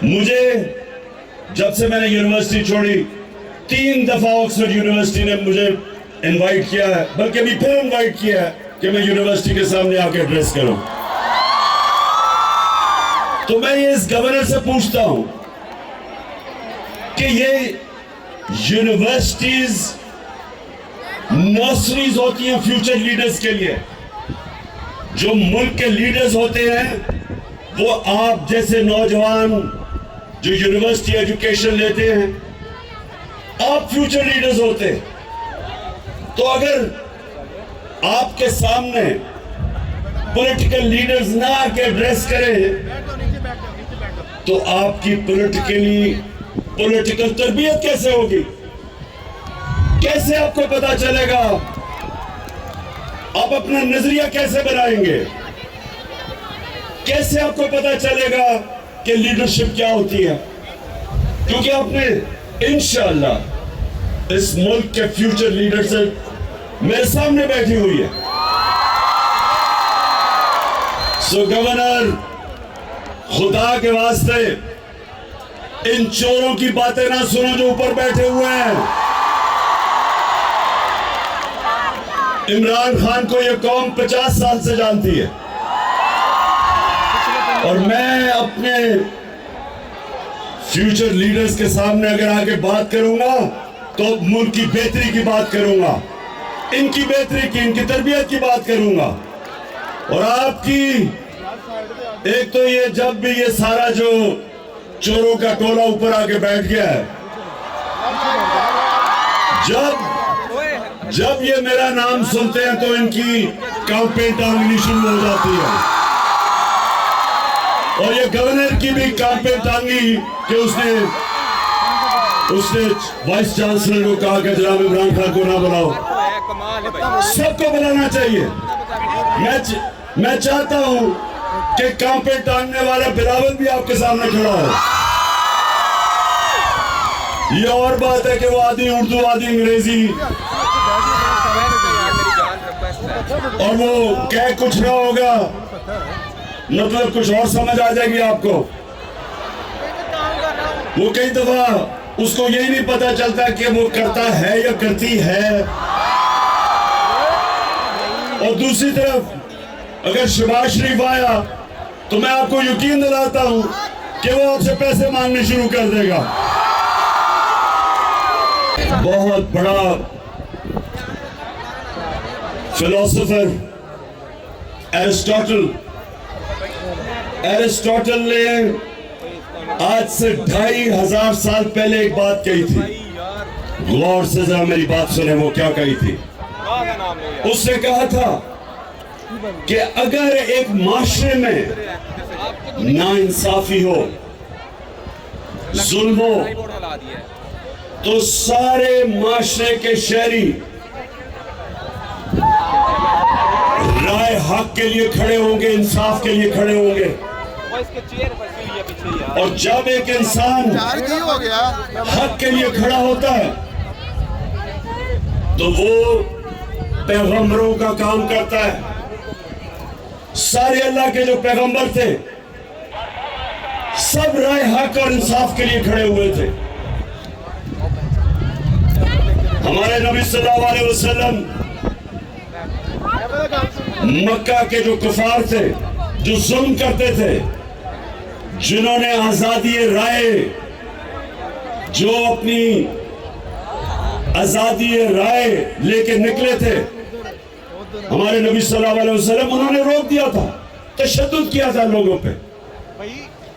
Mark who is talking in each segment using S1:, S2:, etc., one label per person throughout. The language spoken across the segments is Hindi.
S1: मुझे जब से मैंने यूनिवर्सिटी छोड़ी 3 दफा ऑक्सफोर्ड यूनिवर्सिटी ने मुझे इनवाइट किया है, बल्कि अभी फिर इनवाइट किया है कि मैं यूनिवर्सिटी के सामने आके एड्रेस करूं। तो मैं ये इस गवर्नर से पूछता हूं कि ये यूनिवर्सिटीज नर्सरीज होती हैं फ्यूचर लीडर्स के लिए। जो मुल्क के लीडर्स होते हैं वो आप जैसे नौजवान जो यूनिवर्सिटी एजुकेशन लेते हैं, आप फ्यूचर लीडर्स होते हैं। तो अगर आपके सामने पॉलिटिकल लीडर्स ना आके एड्रेस करें तो आपकी पॉलिटिकल तरबियत कैसे होगी? कैसे आपको पता चलेगा? आप अपना नजरिया कैसे बनाएंगे? कैसे आपको पता चलेगा कि लीडरशिप क्या होती है? क्योंकि आपने इंशाअल्लाह इस मुल्क के फ्यूचर लीडरशिप मेरे सामने बैठी हुई है। सो गवर्नर, खुदा के वास्ते इन चोरों की बातें ना सुनो जो ऊपर बैठे हुए हैं। इमरान खान को यह कौम 50 साल से जानती है और मैं अपने फ्यूचर लीडर्स के सामने अगर आके बात करूंगा तो मुल्क की बेहतरी की बात करूंगा, इनकी बेहतरी की, इनकी तरबियत की बात करूंगा। और आपकी एक तो ये जब भी ये सारा जो चोरों का टोला ऊपर आके बैठ गया है, जब ये मेरा नाम सुनते हैं तो इनकी कांपें टांगनी शुरू हो जाती है। और ये गवर्नर की भी कांपें टांगी कि उसने वाइस चांसलर को कहा कि जनाब इमरान खान को ना बुलाओ। सबको बुलाना चाहिए। मैं चाहता हूं कि कांपे टांगने वाला बिलावल भी आपके सामने खड़ा हो। ये और बात है कि वो आधी उर्दू आधी अंग्रेजी और वो कह कुछ ना होगा, मतलब कुछ और समझ आ जाएगी आपको। वो कई दफा उसको यही नहीं पता चलता कि वो करता है या करती है। और दूसरी तरफ अगर शहबाज शरीफ आया तो मैं आपको यकीन दिलाता हूं कि वो आपसे पैसे मांगने शुरू कर देगा। बहुत बड़ा फिलोसोफर एरिस्टोटल ने आज से 2500 साल पहले एक बात कही थी। गौर से जरा मेरी बात सुने, वो क्या कही थी? उसने कहा था कि अगर एक माशरे में नाइंसाफी हो, जुल्म हो, तो सारे माशरे के शहरी राय हक के लिए खड़े होंगे, इंसाफ के लिए खड़े होंगे। और जब एक इंसान हक के लिए खड़ा होता है तो वो पैगंबरों का काम करता है। सारे अल्लाह के जो पैगंबर थे सब राय हक और इंसाफ के लिए खड़े हुए थे। हमारे नबी सल्लल्लाहु अलैहि वसल्लम मक्का के जो कुफार थे, जो जुल्म करते थे, जिन्होंने आजादी राय, जो अपनी आजादी राय लेके निकले थे, हमारे नबी सल्लल्लाहु अलैहि वसल्लम उन्होंने रोक दिया था, तशद्दुद किया था लोगों पे।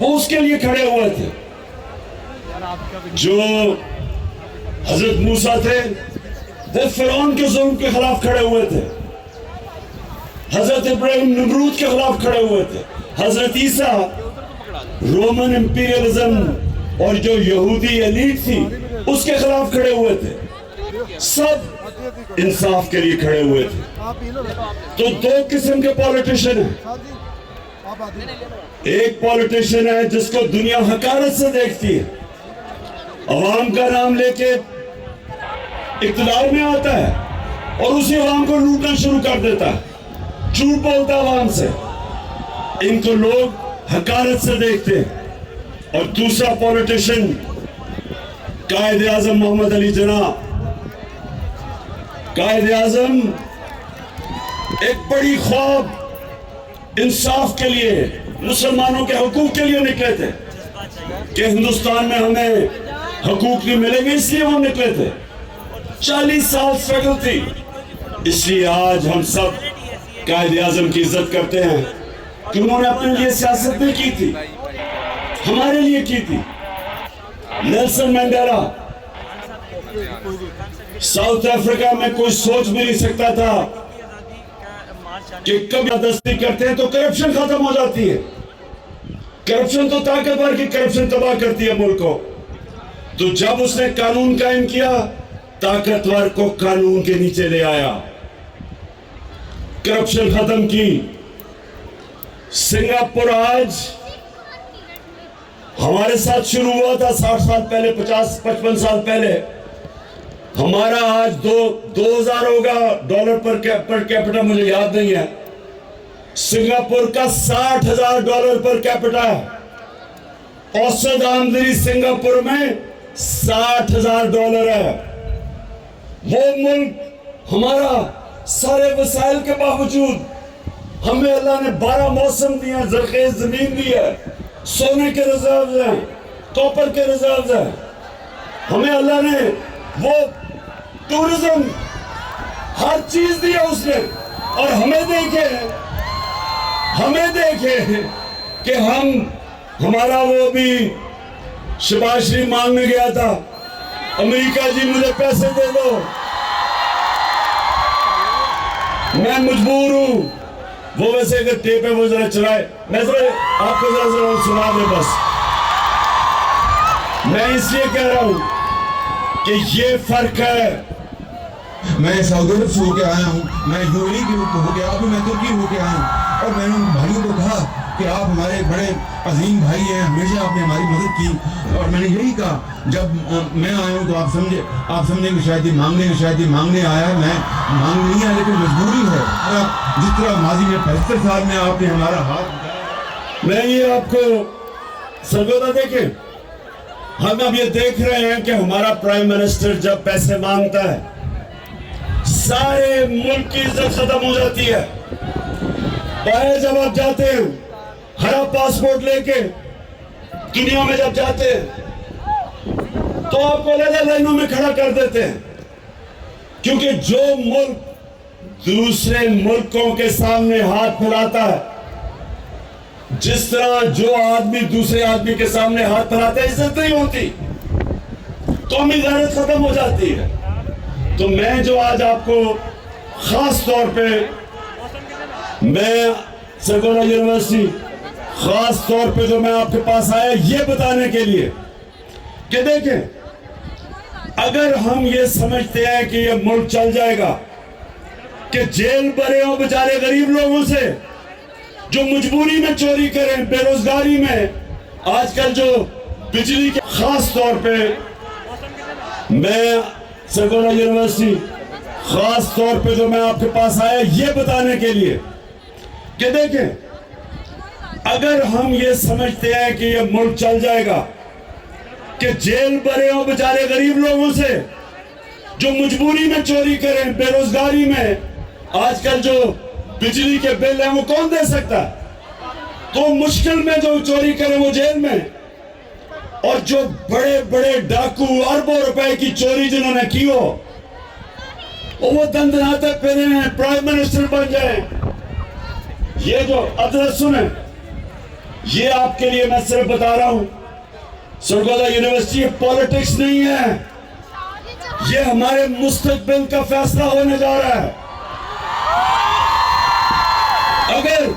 S1: वो उसके लिए खड़े हुए थे। जो हजरत मूसा थे वो फिरौन के जुल्म के खिलाफ खड़े हुए थे। हजरत इब्राहिम नमरूद के खिलाफ खड़े हुए थे। हजरत ईसा रोमन इंपीरियलिज्म और जो यहूदी एलीट थी उसके खिलाफ खड़े हुए थे। सब इंसाफ के लिए खड़े हुए थे। तो 2 किस्म के पॉलिटिशियन हैं। एक पॉलिटिशियन है जिसको दुनिया हकारत से देखती है, अवाम का नाम लेके इक़्तिदार में आता है और उसी अवाम को लूटना शुरू कर देता है, झूठ बोलता है अवाम से। इनको लोग हकारत से देखते हैं। और दूसरा पॉलिटिशियन कायदे आजम मोहम्मद अली जिन्ना। कायदे आजम एक बड़ी ख्वाब इंसाफ के लिए, मुसलमानों के हकूक के लिए निकले थे कि हिंदुस्तान में हमें हकूक नहीं मिलेंगे, इसलिए हम निकले थे। 40 साल स्ट्रगल थी, इसलिए आज हम सब कायदे आजम की इज्जत करते हैं कि उन्होंने अपने लिए सियासत नहीं की थी, हमारे लिए की थी। नेल्सन मंडेला साउथ अफ्रीका में कोई सोच भी नहीं सकता था कि कभी दस्ती करते हैं तो करप्शन खत्म हो जाती है। करप्शन तो ताकतवर की करप्शन तबाह करती है मुल्क को। तो जब उसने कानून कायम किया, ताकतवर को कानून के नीचे ले आया, करप्शन खत्म की। सिंगापुर आज हमारे साथ शुरू हुआ था 60 साल पहले, 50-55 साल पहले। हमारा आज 2000 होगा डॉलर पर कैपिटा, मुझे याद नहीं है। सिंगापुर का $60,000 पर कैपिटा है। औसत आमदनी सिंगापुर में $60,000 है। वो मुल्क हमारा सारे वसाइल के बावजूद, हमें अल्लाह ने 12 मौसम दिया, जरखेज जमीन दी है, सोने के रिजर्व हैं, कॉपर के रिजर्व हैं। हमें अल्लाह ने वो टूरिज्म, हर चीज दी है उसने। और हमें देखे कि हमारा वो भी शबाश्री मांगने गया था, अमेरिका जी मुझे पैसे दे दो, मैं मजबूर हूं। वो वैसे अगर टेप है वो जरा चलाए, मैं जरा आपको जरा सुना दे बस। मैं इसलिए कह रहा हूं कि ये फर्क है।
S2: मैं सऊदी अरब से होके आया हूँ, मैं यूएई के होके आया हूँ, मैं तुर्की होके आया हूँ। और मैंने उन भाइयों को कहा कि आप हमारे बड़े अजीम भाई हैं, हमेशा आपने हमारी मदद की। और मैंने यही कहा, जब मैं आया हूँ तो आप समझे कि शायद ये मांगने आया है। मैं मांग नहीं आया, लेकिन मजबूरी है। जिस तरह माजी में 75 साल में आपने हमारा हाथ,
S1: मैं ये आपको सरगोदा देखे, हम अब ये देख रहे हैं कि हमारा प्राइम मिनिस्टर जब पैसे मांगता है, सारे मुल्क की इज्जत खत्म हो जाती है। बाहर जब आप जाते हैं, हरा पासपोर्ट लेके दुनिया में जब जाते हैं, तो आपको अलग लाइनों में खड़ा कर देते हैं। क्योंकि जो मुल्क दूसरे मुल्कों के सामने हाथ फैलाता है, जिस तरह जो आदमी दूसरे आदमी के सामने हाथ फैलाता है, इज्जत नहीं होती, कौमी गैरत खत्म हो जाती है। तो मैं जो आज आपको खास तौर पे, मैं सरगोदा यूनिवर्सिटी खास तौर पे जो मैं आपके पास आया ये बताने के लिए कि देखें, अगर हम ये समझते हैं कि ये मुल्क चल जाएगा, कि जेल भरे हो बेचारे गरीब लोगों से जो मजबूरी में चोरी करें, बेरोजगारी में, आजकल जो बिजली के, खास तौर पे मैं सरगोदा यूनिवर्सिटी खास तौर पे जो मैं आपके पास आया ये बताने के लिए कि देखें, अगर हम ये समझते हैं कि ये मुल्क चल जाएगा, कि जेल भरे हो बेचारे गरीब लोगों से जो मजबूरी में चोरी करें, बेरोजगारी में, आजकल जो बिजली के बिल हैं वो कौन दे सकता है? तो मुश्किल में जो चोरी करे वो जेल में। और जो बड़े बड़े डाकू अरबों रुपए की चोरी जिन्होंने की हो, वो दंदनाते फिरे हैं, प्राइम मिनिस्टर बन जाए। ये जो अदरक सुने, ये आपके लिए मैं सिर्फ बता रहा हूं, सरगोदा यूनिवर्सिटी पॉलिटिक्स नहीं है, ये हमारे मुस्तकबिल का फैसला होने जा रहा है। अगर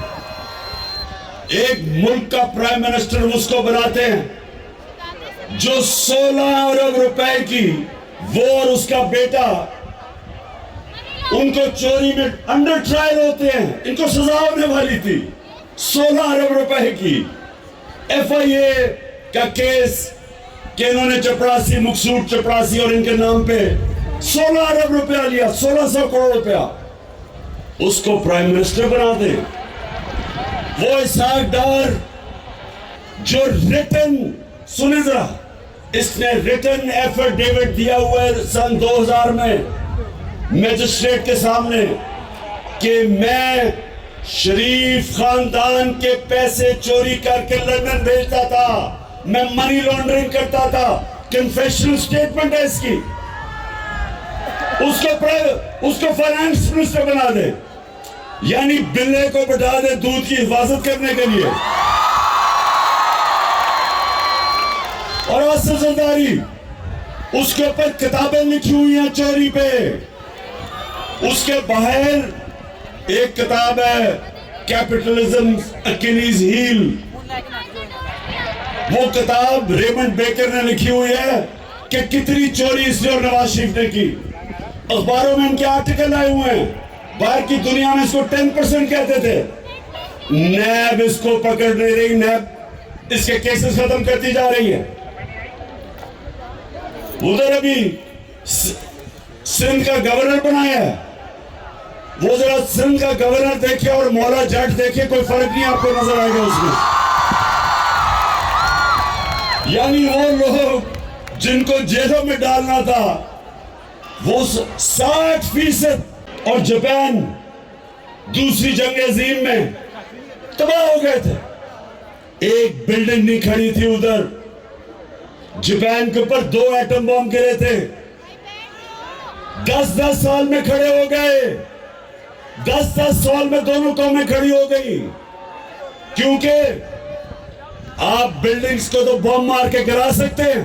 S1: एक मुल्क का प्राइम मिनिस्टर उसको बनाते हैं जो 16 अरब रुपए की, वो और उसका बेटा, उनको चोरी में अंडर ट्रायल होते हैं, इनको सजा होने वाली थी, 16 अरब रुपए की FIA का केस कि इन्होंने चपरासी, मकसूद चपरासी और इनके नाम पे 16 अरब रुपया लिया, 1600 करोड़ रुपया, उसको प्राइम मिनिस्टर बना दे। वो इसहाक डार जो रिटन, सुने जरा, इसने रिटन एफिडेविट दिया हुआ है सन 2000 में मजिस्ट्रेट के सामने कि मैं शरीफ खानदान के पैसे चोरी करके लंदन भेजता था, मैं मनी लॉन्ड्रिंग करता था। कन्फेशनल स्टेटमेंट है इसकी। उसको फाइनेंस मिनिस्टर बना दे, यानी बिल्ले को बैठा दे दूध की हिफाजत करने के लिए। और असर जरदारी, उसके ऊपर किताबें लिखी हुई हैं चोरी पे। उसके बाहर एक किताब है कैपिटलिज्म अकीलीज हील, वो किताब रेमंड बेकर ने लिखी हुई है कि कितनी चोरी इसने और नवाज शरीफ ने की। अखबारों में इनके आर्टिकल आए हुए हैं। बाहर की दुनिया में इसको 10% कहते थे। नैब इसको पकड़ नहीं रही, नैब इसके केसेस खत्म करती जा रही है। उधर अभी सिंध का गवर्नर बनाया है, वो जरा सिंध का गवर्नर देखे और मौला जट देखे, कोई फर्क नहीं आपको नजर आएगा उसमें। यानी वो लोग जिनको जेलों में डालना था वो 60%, और जापान दूसरी जंग अजीम में तबाह हो गए थे। एक बिल्डिंग नहीं खड़ी थी उधर। जापान के ऊपर 2 एटम बम गिरे थे, 10-10 साल में खड़े हो गए। 10-10 साल में दोनों कौमें खड़ी हो गई, क्योंकि आप बिल्डिंग्स को तो बम मार के गिरा सकते हैं,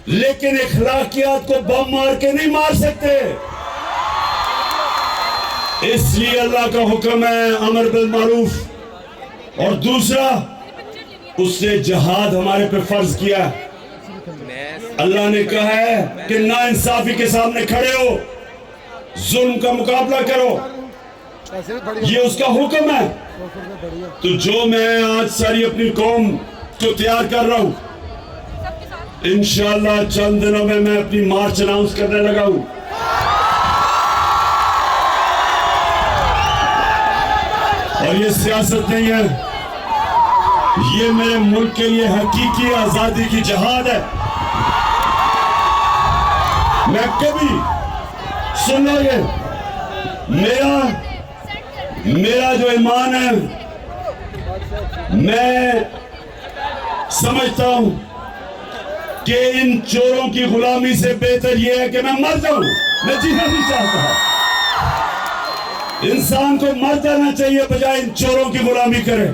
S1: लेकिन इखलाकियात को बम मार के नहीं मार सकते। इसलिए अल्लाह का हुक्म है अमर बिल मारूफ, और दूसरा उसने जिहाद हमारे पे फर्ज किया। अल्लाह ने कहा है कि नाइंसाफी के सामने खड़े हो, जुल्म का मुकाबला करो, ये उसका हुक्म है। तो जो मैं आज सारी अपनी कौम को तैयार कर रहा हूं, इंशाअल्लाह चंद दिनों में मैं अपनी मार्च अनाउंस करने लगा हूं। और ये सियासत नहीं है, ये मेरे मुल्क के लिए हकीकी आजादी की जहाद है। मैं कभी, सुन लो, ये मेरा जो ईमान है, मैं समझता हूं कि इन चोरों की गुलामी से बेहतर यह है कि मैं मर जाऊं। मैं जीना नहीं चाहता। इंसान को मर जाना चाहिए बजाय इन चोरों की गुलामी करे,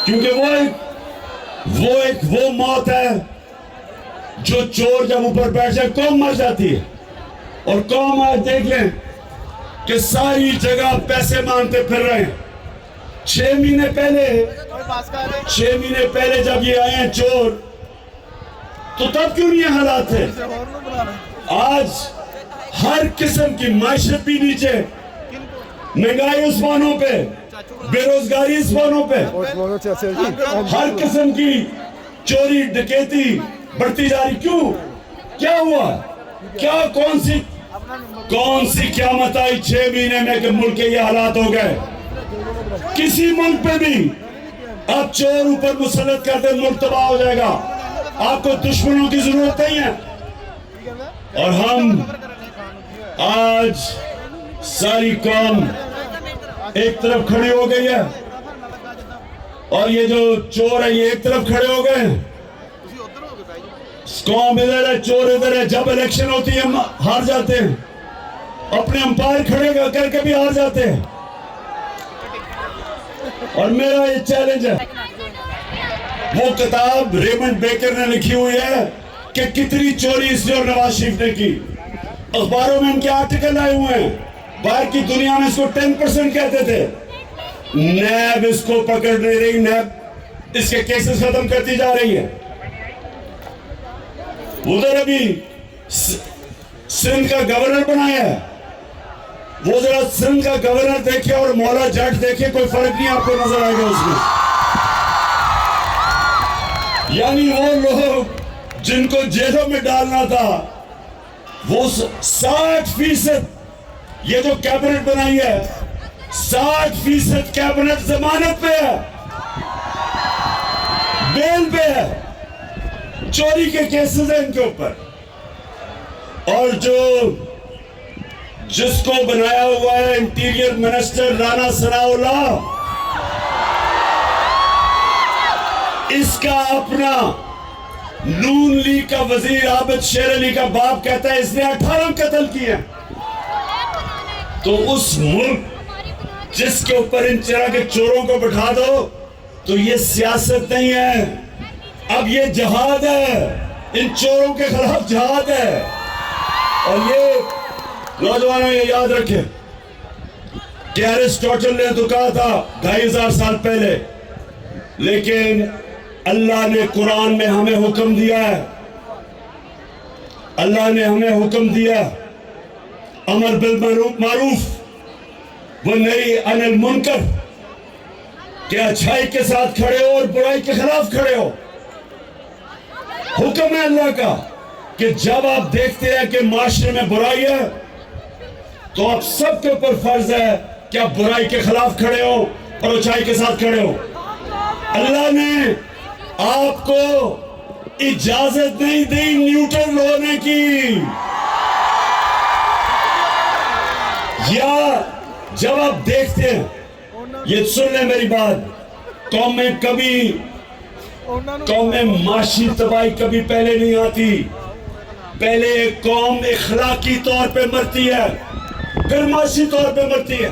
S1: क्योंकि वो मौत है जो चोर जब ऊपर बैठ जाए कौम मर जाती है। और कौम आज देख लें कि सारी जगह पैसे मांगते फिर रहे हैं। 6 महीने पहले जब ये आए हैं चोर, तो तब क्यों नहीं हालात थे? आज हर किस्म की माइशत भी नीचे, महंगाई उस्मानों पे, बेरोजगारी उस्मानों पे, हर किस्म की चोरी डकैती बढ़ती जा रही। क्यों? क्या हुआ? क्या कौन सी क़यामत आई 6 महीने में कि मुल्क के ये हालात हो गए? किसी मुल्क पे भी अब चोर ऊपर मुसल्लत कर दे, मुल्क तबाह हो जाएगा। आपको दुश्मनों की जरूरत नहीं है। और हम आज सारी कौम एक तरफ खड़ी हो गई है, और ये जो चोर है ये एक तरफ खड़े हो गए। कौम इधर है, चोर इधर है। जब इलेक्शन होती है हम हार जाते हैं, अपने अंपायर खड़े करके भी हार जाते हैं। और मेरा ये चैलेंज है, वो किताब रेमंड बेकर ने लिखी हुई है कि कितनी चोरी इसने और नवाज शरीफ ने की। अखबारों में इनके आर्टिकल आए हुए हैं। बाहर की दुनिया में इसको 10% कहते थे। नैब इसको पकड़ नहीं रही, नैब इसके केसेस खत्म करती जा रही है। उधर अभी सिंध का गवर्नर बनाया है, वो जरा सिंध का गवर्नर देखे और मौला जट देखे, कोई फर्क नहीं आपको नजर आएगा उसमें। यानी वो लोग जिनको जेलों में डालना था वो 60%, ये जो कैबिनेट बनाई है 60% कैबिनेट जमानत पे है। है, चोरी के केसेस हैं इनके ऊपर। और जिसको बनाया हुआ है इंटीरियर मिनिस्टर राणा सनाउल्लाह, इसका अपना नून लीग का वजीर आबिद शेर अली का बाप कहता है इसने 18 कत्ल किए। तो उस मुल्क जिसके ऊपर इन तरह के चोरों को बिठा दो, तो ये सियासत नहीं है, अब ये जहाद है, इन चोरों के खिलाफ जहाद है। और ये नौजवानों ये याद रखें कि एरिस्टोटल ने तो कहा था 2500 साल पहले, लेकिन अल्लाह ने कुरान में हमें हुक्म दिया है, अल्लाह ने हमें हुक्म दिया अमर बिल मारूफ वो नई अनिल मुनकर, कि अच्छाई के साथ खड़े हो और बुराई के खिलाफ खड़े हो। हुक्म है अल्लाह का कि जब आप देखते हैं कि माशरे में बुराई है, तो आप सबके ऊपर फर्ज है कि आप बुराई के खिलाफ खड़े हो और अच्छाई के साथ खड़े हो। अल्लाह ने आपको इजाजत नहीं दी न्यूट्रल होने की, या जब आप देखते हैं, ये सुन ले मेरी बात, कौम में माशी तबाही कभी पहले नहीं आती। पहले एक कौम इखलाकी तौर पे मरती है, फिर माशी तौर पे मरती है।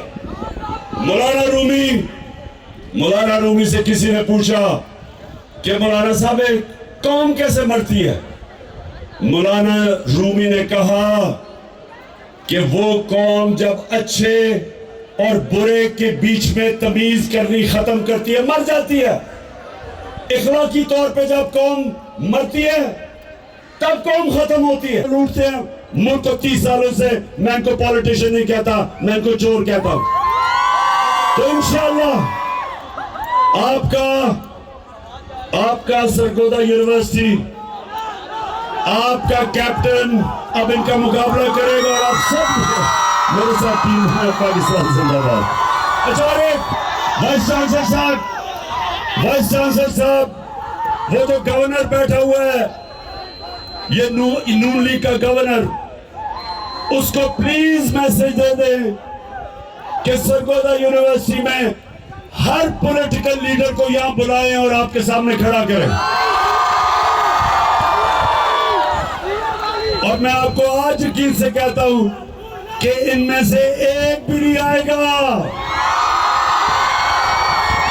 S1: मौलाना रूमी से किसी ने पूछा कि मौलाना साहब कौम कैसे मरती है? मौलाना रूमी ने कहा कि वो कौम जब अच्छे और बुरे के बीच में तमीज करनी खत्म करती है, मर जाती है। इखलाकी तौर पे जब कौम मरती है, तब कौम खत्म होती है। लूटते हैं मुल्क को 30 सालों से। मैं इनको पॉलिटिशियन नहीं कहता, मैं इनको चोर कहता हूं। तो इंशाअल्लाह आपका सरगोदा यूनिवर्सिटी, आपका कैप्टन अब इनका मुकाबला करेगा और आप सब मेरे साथ टीम है पाकिस्तान जिंदाबाद। आचार्य वाइस चांसलर साहब, वो जो गवर्नर बैठा हुआ है, ये नून लीग का गवर्नर, उसको प्लीज मैसेज दे दें कि सरगोदा यूनिवर्सिटी में हर पॉलिटिकल लीडर को यहां बुलाएं और आपके सामने खड़ा करें। और मैं आपको आज यकीन से कहता हूं कि इनमें से एक भी नहीं आएगा,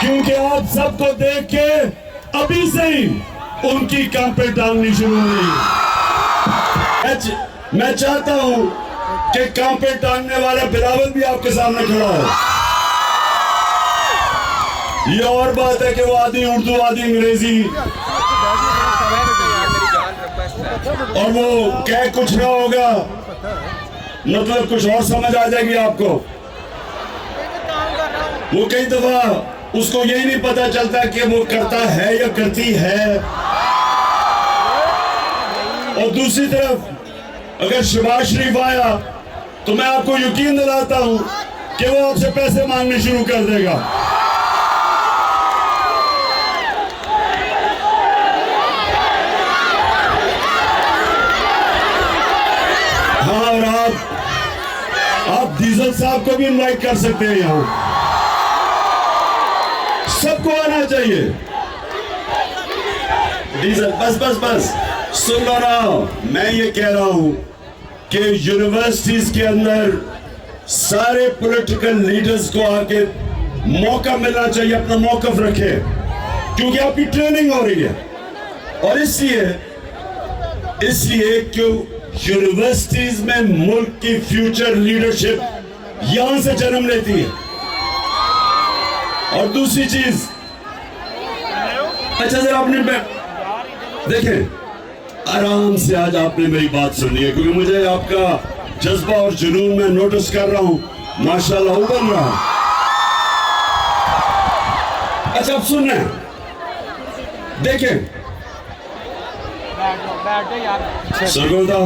S1: क्योंकि आप सबको देख के अभी से ही उनकी कांपे टांगनी शुरू हुई। मैं चाहता हूं कि कांपे टांगने वाला बिलावल भी आपके सामने खड़ा हो। ये और बात है कि वो आधी उर्दू आधी अंग्रेजी, और वो क्या कुछ ना होगा, मतलब कुछ और समझ आ जाएगी आपको। वो कई दफा उसको यही नहीं पता चलता कि वो करता है या करती है। और दूसरी तरफ अगर शहबाज शरीफ आया, तो मैं आपको यकीन दिलाता हूं कि वो आपसे पैसे मांगने शुरू कर देगा। हाँ, और आप डीजल साहब को भी इनवाइट कर सकते हैं। यहां सबको आना चाहिए। डीजल बस सुन लो ना, मैं ये कह रहा हूं कि यूनिवर्सिटीज के अंदर सारे पॉलिटिकल लीडर्स को आके मौका मिलना चाहिए, अपना मौकफ रखे, क्योंकि आपकी ट्रेनिंग हो रही है। और इसलिए क्यों यूनिवर्सिटीज में मुल्क की फ्यूचर लीडरशिप यहां से जन्म लेती है। और दूसरी चीज, अच्छा जरा आपने देखें, आराम से आज आपने मेरी बात सुनी है, क्योंकि मुझे आपका जज्बा और जुनून में नोटिस कर रहा हूं, माशाल्लाह उबल रहा है। अच्छा आप सुन रहे हैं, देखें सरगोदा